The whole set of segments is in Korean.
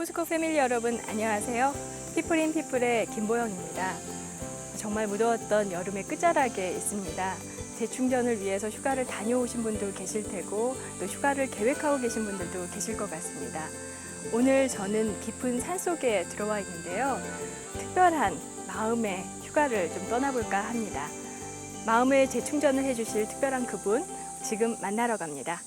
포스코 패밀리 여러분 안녕하세요. 피플인 피플의 김보영입니다. 정말 무더웠던 여름의 끝자락에 있습니다. 재충전을 위해서 휴가를 다녀오신 분도 계실 테고 또 휴가를 계획하고 계신 분들도 계실 것 같습니다. 오늘 저는 깊은 산속에 들어와 있는데요. 특별한 마음의 휴가를 좀 떠나볼까 합니다. 마음의 재충전을 해주실 특별한 그분 지금 만나러 갑니다.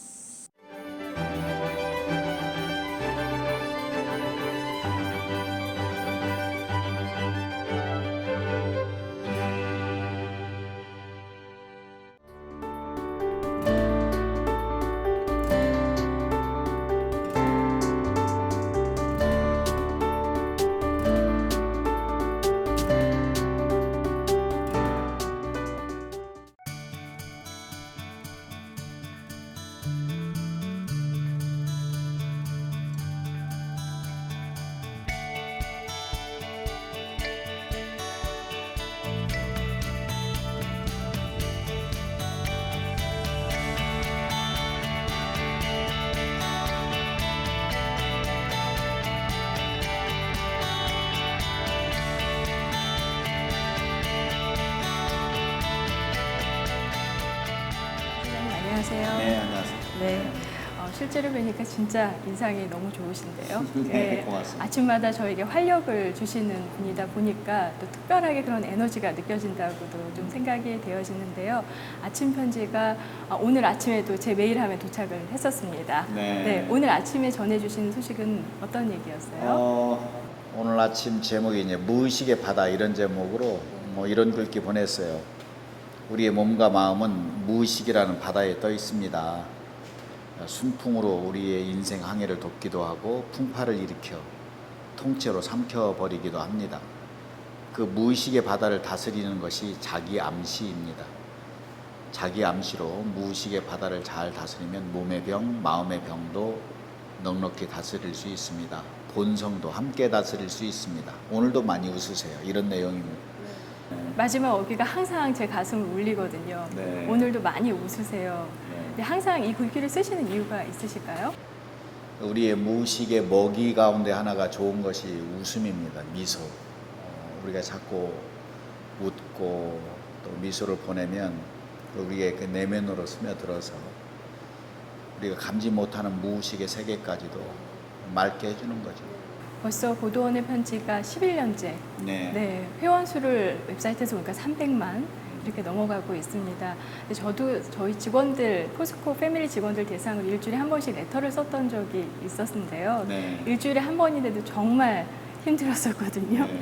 안녕하세요. 네, 안녕하세요. 네, 실제로 뵈니까 진짜 인상이 너무 좋으신데요. 네, 고맙습니다. 아침마다 저에게 활력을 주시는 분이다 보니까 또 특별하게 그런 에너지가 느껴진다고도 좀 생각이 되어지는데요. 아침 편지가 오늘 아침에도 제 메일함에 도착을 했었습니다. 네. 오늘 아침에 전해주신 소식은 어떤 얘기였어요? 오늘 아침 제목이 이제 무의식의 바다 이런 제목으로 이런 글귀 보냈어요. 우리의 몸과 마음은 무의식이라는 바다에 떠 있습니다. 순풍으로 우리의 인생 항해를 돕기도 하고 풍파를 일으켜 통째로 삼켜버리기도 합니다. 그 무의식의 바다를 다스리는 것이 자기 암시입니다. 자기 암시로 무의식의 바다를 잘 다스리면 몸의 병, 마음의 병도 넉넉히 다스릴 수 있습니다. 본성도 함께 다스릴 수 있습니다. 오늘도 많이 웃으세요. 이런 내용입니다. 마지막 어귀가 항상 제 가슴을 울리거든요. 네. 오늘도 많이 웃으세요. 네. 근데 항상 이 글귀를 쓰시는 이유가 있으실까요? 우리의 무의식의 먹이 가운데 하나가 좋은 것이 웃음입니다. 미소. 우리가 자꾸 웃고 또 미소를 보내면 우리의 그 내면으로 스며들어서 우리가 감지 못하는 무의식의 세계까지도 맑게 해주는 거죠. 벌써 고도원의 편지가 11년째. 네. 회원 수를 웹사이트에서 보니까 300만 이렇게 넘어가고 있습니다. 근데 저도 저희 직원들, 포스코 패밀리 직원들 대상으로 일주일에 한 번씩 레터를 썼던 적이 있었는데요. 네. 일주일에 한 번인데도 정말 힘들었었거든요. 네.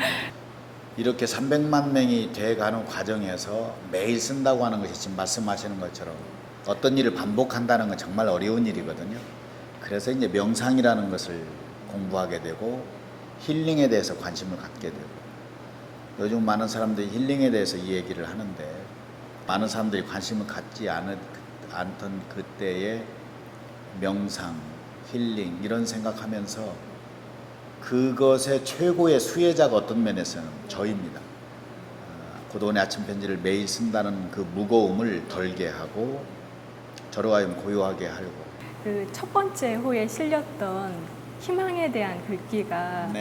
이렇게 300만 명이 돼가는 과정에서 매일 쓴다고 하는 것이 지금 말씀하시는 것처럼 어떤 일을 반복한다는 건 정말 어려운 일이거든요. 그래서 이제 명상이라는 것을 공부하게 되고 힐링에 대해서 관심을 갖게 되고 요즘 많은 사람들이 힐링에 대해서 이 얘기를 하는데 많은 사람들이 관심을 갖지 않던 그때의 명상, 힐링 이런 생각하면서 그것의 최고의 수혜자가 어떤 면에서는 저입니다. 고도원의 아침 편지를 매일 쓴다는 그 무거움을 덜게 하고 저로 하여금 고요하게 하고 그 첫 번째 호에 실렸던 희망에 대한 글귀가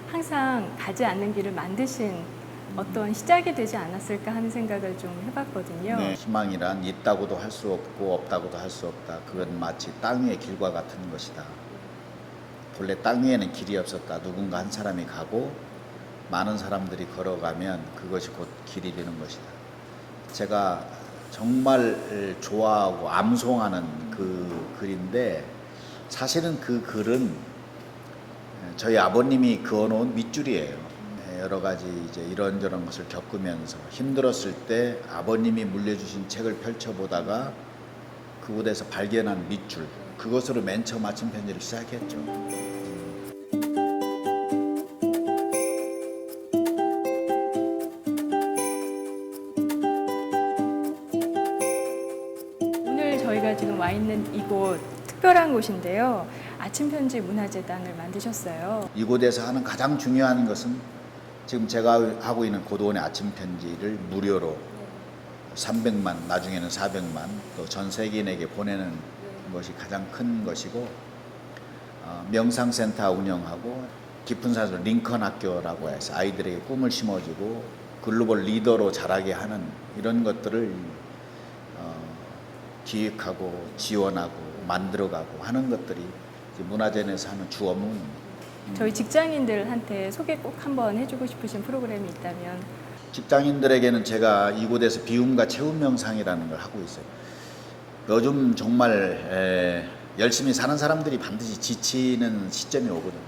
항상 가지 않는 길을 만드신 어떤 시작이 되지 않았을까 하는 생각을 좀 해봤거든요. 네, 희망이란 있다고도 할 수 없고 없다고도 할 수 없다. 그건 마치 땅 위의 길과 같은 것이다. 본래 땅 위에는 길이 없었다. 누군가 한 사람이 가고 많은 사람들이 걸어가면 그것이 곧 길이 되는 것이다. 제가 정말 좋아하고 암송하는 그 글인데 사실은 그 글은 저희 아버님이 그어놓은 밑줄이에요. 여러 가지 이제 이런저런 것을 겪으면서 힘들었을 때 아버님이 물려주신 책을 펼쳐보다가 그곳에서 발견한 밑줄, 그것으로 맨 처음 아침 편지를 시작했죠. 오늘 저희가 지금 와 있는 이곳 특별한 곳인데요. 아침 편지 문화재단을 만드셨어요. 이곳에서 하는 가장 중요한 것은 지금 제가 하고 있는 고도원의 아침 편지를 무료로 300만, 나중에는 400만 또 전 세계인에게 보내는 것이 가장 큰 것이고 명상센터 운영하고 깊은 산에서 링컨 학교라고 해서 아이들에게 꿈을 심어주고 글로벌 리더로 자라게 하는 이런 것들을 기획하고 지원하고 만들어가고 하는 것들이 이제 문화재에서 하는 주 업무입니다. 저희 직장인들한테 소개 꼭 한번 해주고 싶으신 프로그램이 있다면. 직장인들에게는 제가 이곳에서 비움과 체험 명상이라는 걸 하고 있어요. 요즘 정말 열심히 사는 사람들이 반드시 지치는 시점이 오거든요.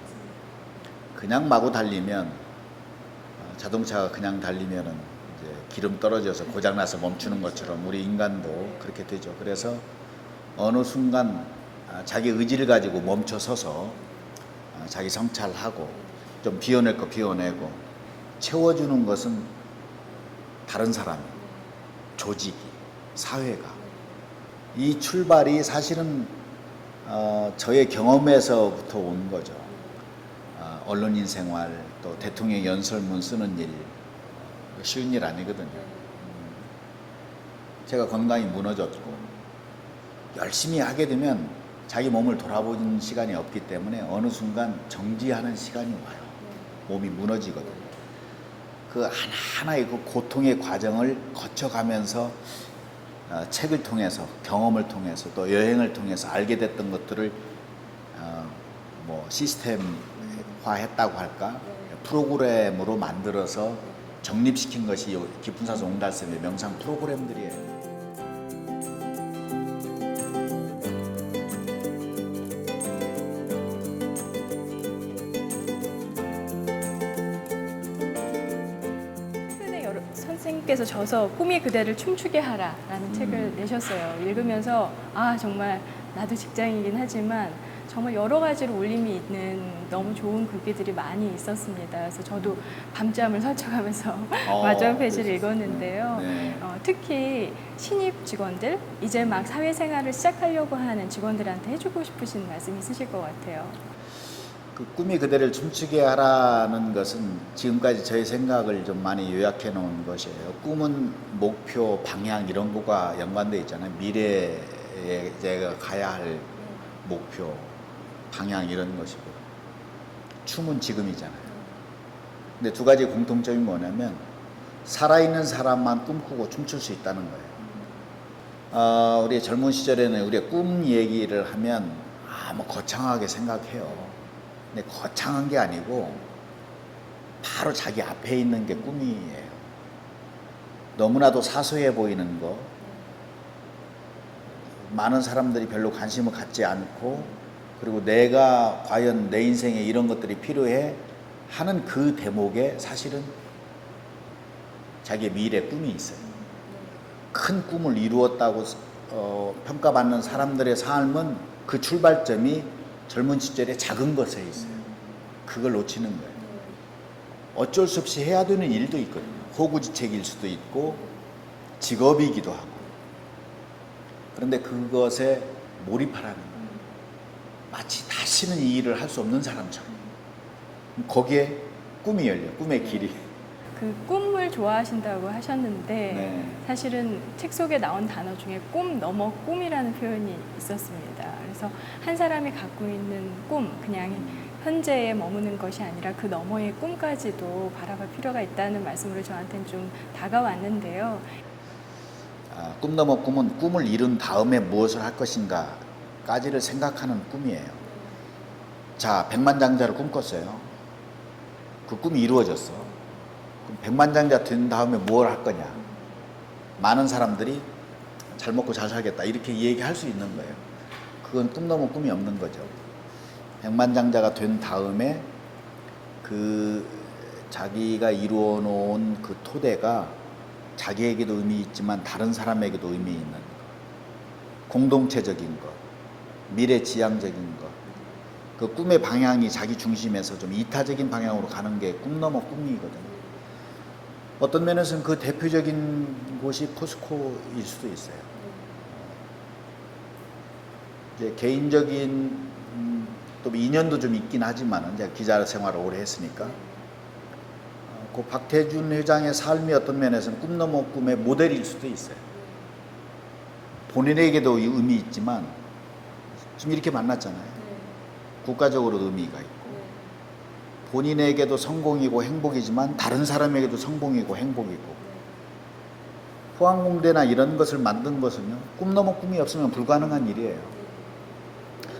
그냥 마구 달리면 자동차가 그냥 달리면은 이제 기름 떨어져서 고장나서 멈추는 것처럼 우리 인간도 그렇게 되죠. 그래서 어느 순간 자기 의지를 가지고 멈춰 서서 자기 성찰하고 좀 비워낼 거 비워내고 채워주는 것은 다른 사람, 조직이, 사회가. 이 출발이 사실은 저의 경험에서부터 온 거죠. 언론인 생활, 또 대통령 연설문 쓰는 일, 쉬운 일 아니거든요. 제가 건강이 무너졌고 열심히 하게 되면 자기 몸을 돌아보는 시간이 없기 때문에 어느 순간 정지하는 시간이 와요. 몸이 무너지거든요. 그 하나하나의 그 고통의 과정을 거쳐가면서 책을 통해서, 경험을 통해서, 또 여행을 통해서 알게 됐던 것들을 뭐 시스템화했다고 할까? 프로그램으로 만들어서 정립시킨 것이 깊은 산소 옹달샘의 명상 프로그램들이에요. 선생님께서 저서 꿈이 그대를 춤추게 하라라는 책을 내셨어요. 읽으면서 정말 나도 직장이긴 하지만 정말 여러 가지로 울림이 있는 너무 좋은 글귀들이 많이 있었습니다. 그래서 저도 밤잠을 설쳐가면서 마지막 페이지를 읽었는데요. 네. 특히 신입 직원들, 이제 막 사회생활을 시작하려고 하는 직원들한테 해주고 싶으신 말씀 있으실 것 같아요. 그 꿈이 그대를 춤추게 하라는 것은 지금까지 저의 생각을 좀 많이 요약해 놓은 것이에요. 꿈은 목표, 방향 이런 거가 연관되어 있잖아요. 미래에 제가 가야 할 목표, 방향 이런 것이고, 춤은 지금이잖아요. 근데 두 가지 공통점이 뭐냐면 살아있는 사람만 꿈꾸고 춤출 수 있다는 거예요. 우리 젊은 시절에는 우리가 꿈 얘기를 하면 뭐 거창하게 생각해요. 근데 거창한 게 아니고 바로 자기 앞에 있는 게 꿈이에요. 너무나도 사소해 보이는 거, 많은 사람들이 별로 관심을 갖지 않고, 그리고 내가 과연 내 인생에 이런 것들이 필요해 하는 그 대목에 사실은 자기의 미래 꿈이 있어요. 큰 꿈을 이루었다고 평가받는 사람들의 삶은 그 출발점이 젊은 시절에 작은 것에 있어요. 그걸 놓치는 거예요. 어쩔 수 없이 해야 되는 일도 있거든요. 호구지책일 수도 있고 직업이기도 하고. 그런데 그것에 몰입하라는 거예요. 마치 다시는 이 일을 할 수 없는 사람처럼. 거기에 꿈이 열려, 꿈의 길이. 그 꿈을 좋아하신다고 하셨는데 네. 사실은 책 속에 나온 단어 중에 꿈 넘어 꿈이라는 표현이 있었습니다. 그래서 한 사람이 갖고 있는 꿈, 그냥 현재에 머무는 것이 아니라 그 너머의 꿈까지도 바라볼 필요가 있다는 말씀으로 저한테는 좀 다가왔는데요. 꿈 넘어 꿈은 꿈을 이룬 다음에 무엇을 할 것인가까지를 생각하는 꿈이에요. 자, 백만장자를 꿈꿨어요. 그 꿈이 이루어졌어. 그럼 백만장자 된 다음에 뭘 할 거냐? 많은 사람들이 잘 먹고 잘 살겠다 이렇게 얘기할 수 있는 거예요. 그건 꿈 넘어 꿈이 없는 거죠. 백만장자가 된 다음에 그 자기가 이루어 놓은 그 토대가 자기에게도 의미 있지만 다른 사람에게도 의미 있는 것, 공동체적인 것, 미래지향적인 것, 그 꿈의 방향이 자기 중심에서 좀 이타적인 방향으로 가는 게 꿈 넘어 꿈이거든요. 어떤 면에서는 그 대표적인 곳이 포스코일 수도 있어요. 이제 개인적인 또 인연도 좀 있긴 하지만 제가 기자 생활을 오래 했으니까 그 박태준 회장의 삶이 어떤 면에서는 꿈 넘어 꿈의 모델일 수도 있어요. 본인에게도 의미 있지만 지금 이렇게 만났잖아요. 국가적으로도 의미가 있고 본인에게도 성공이고 행복이지만 다른 사람에게도 성공이고 행복이고 포항공대나 이런 것을 만든 것은요 꿈 넘어 꿈이 없으면 불가능한 일이에요.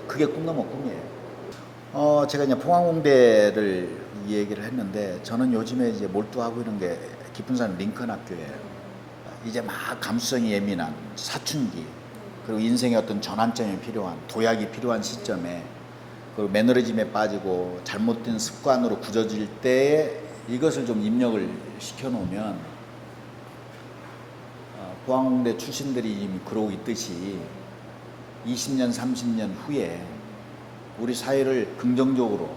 그게 꿈 넘어 꿈이에요. 제가 이제 포항공대를 얘기를 했는데 저는 요즘에 이제 몰두하고 있는 게 깊은산 링컨 학교예요. 이제 막 감수성이 예민한 사춘기 그리고 인생의 어떤 전환점이 필요한 도약이 필요한 시점에 그리고 매너리즘에 빠지고 잘못된 습관으로 굳어질 때에 이것을 좀 입력을 시켜놓으면 포항공대 출신들이 이미 그러고 있듯이 20년, 30년 후에 우리 사회를 긍정적으로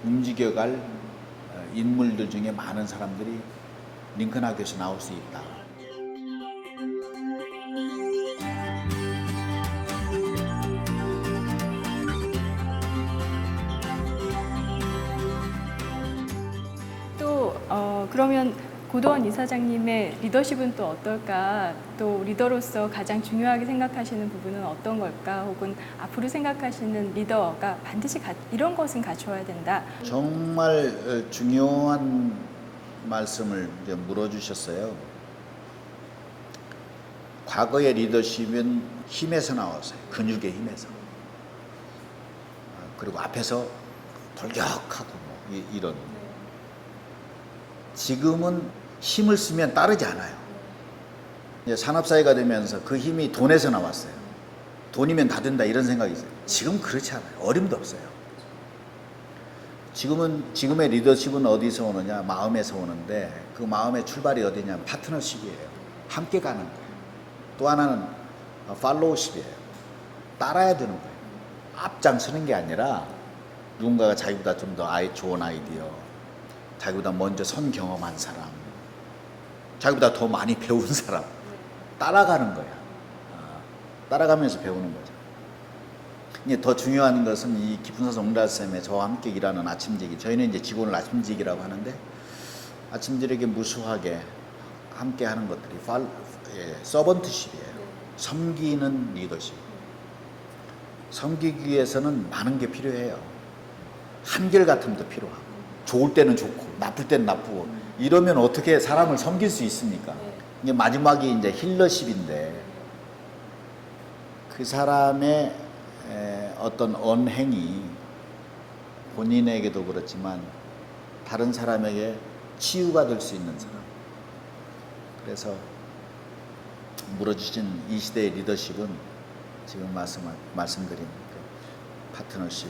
움직여갈 인물들 중에 많은 사람들이 링컨 학교에서 나올 수 있다. 또 그러면 고도원 이사장님의 리더십은 또 어떨까? 또 리더로서 가장 중요하게 생각하시는 부분은 어떤 걸까? 혹은 앞으로 생각하시는 리더가 반드시 이런 것은 갖춰야 된다. 정말 중요한 말씀을 이제 물어주셨어요. 과거의 리더십은 힘에서 나왔어요. 근육의 힘에서. 그리고 앞에서 돌격하고 뭐 이런. 지금은 힘을 쓰면 따르지 않아요. 이제 산업사회가 되면서 그 힘이 돈에서 나왔어요. 돈이면 다 된다 이런 생각이 있어요. 지금 그렇지 않아요. 어림도 없어요. 지금의 리더십은 어디서 오느냐? 마음에서 오는데 그 마음의 출발이 어디냐? 파트너십이에요. 함께 가는 거예요. 또 하나는 팔로우십이에요. 따라야 되는 거예요. 앞장서는 게 아니라 누군가가 자기보다 좀 더 좋은 아이디어, 자기보다 먼저 선 경험한 사람, 자기보다 더 많이 배운 사람 따라가는 거야. 따라가면서 배우는 거죠. 이제 더 중요한 것은 이 깊은산 옹달샘에 저와 함께 일하는 아침지기, 저희는 이제 직원을 아침지기라고 하는데 아침지기에게 무수하게 함께 하는 것들이 서번트십이에요. 섬기는 리더십. 섬기기 위해서는 많은 게 필요해요. 한결같음도 필요하고 좋을 때는 좋고 나쁠 때는 나쁘고 이러면 어떻게 사람을 섬길 수 있습니까? 이게 마지막이 이제 힐러십인데 그 사람의 어떤 언행이 본인에게도 그렇지만 다른 사람에게 치유가 될 수 있는 사람. 그래서 물어주신 이 시대의 리더십은 지금 말씀드린 그 파트너십,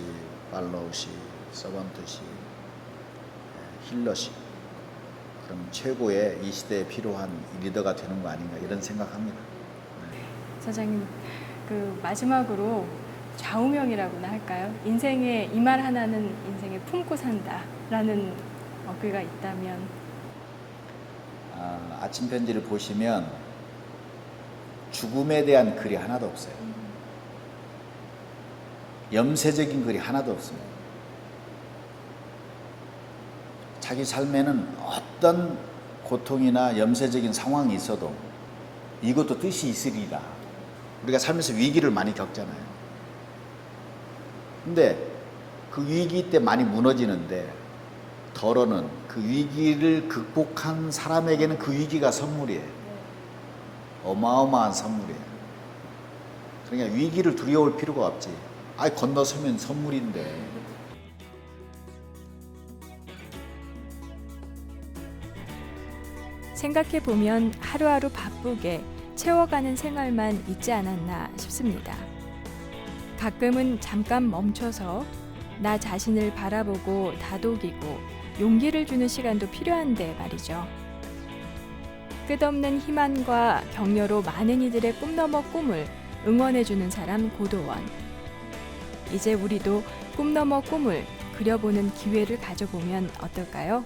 팔로우십, 서번트십, 힐러십, 그럼 최고의 이 시대에 필요한 리더가 되는 거 아닌가 이런 생각합니다. 사장님, 그 마지막으로 좌우명이라고나 할까요? 인생의 이 말 하나는 인생에 품고 산다라는 어귀가 있다면 아침 편지를 보시면 죽음에 대한 글이 하나도 없어요. 염세적인 글이 하나도 없습니다. 자기 삶에는 어떤 고통이나 염세적인 상황이 있어도 이것도 뜻이 있으리라. 우리가 살면서 위기를 많이 겪잖아요. 근데 그 위기 때 많이 무너지는데 덜어는 그 위기를 극복한 사람에게는 그 위기가 선물이에요. 어마어마한 선물이에요. 그러니까 위기를 두려울 필요가 없지. 건너서면 선물인데. 생각해보면 하루하루 바쁘게 채워가는 생활만 있지 않았나 싶습니다. 가끔은 잠깐 멈춰서 나 자신을 바라보고 다독이고 용기를 주는 시간도 필요한데 말이죠. 끝없는 희망과 격려로 많은 이들의 꿈 넘어 꿈을 응원해주는 사람 고도원. 이제 우리도 꿈 넘어 꿈을 그려보는 기회를 가져보면 어떨까요?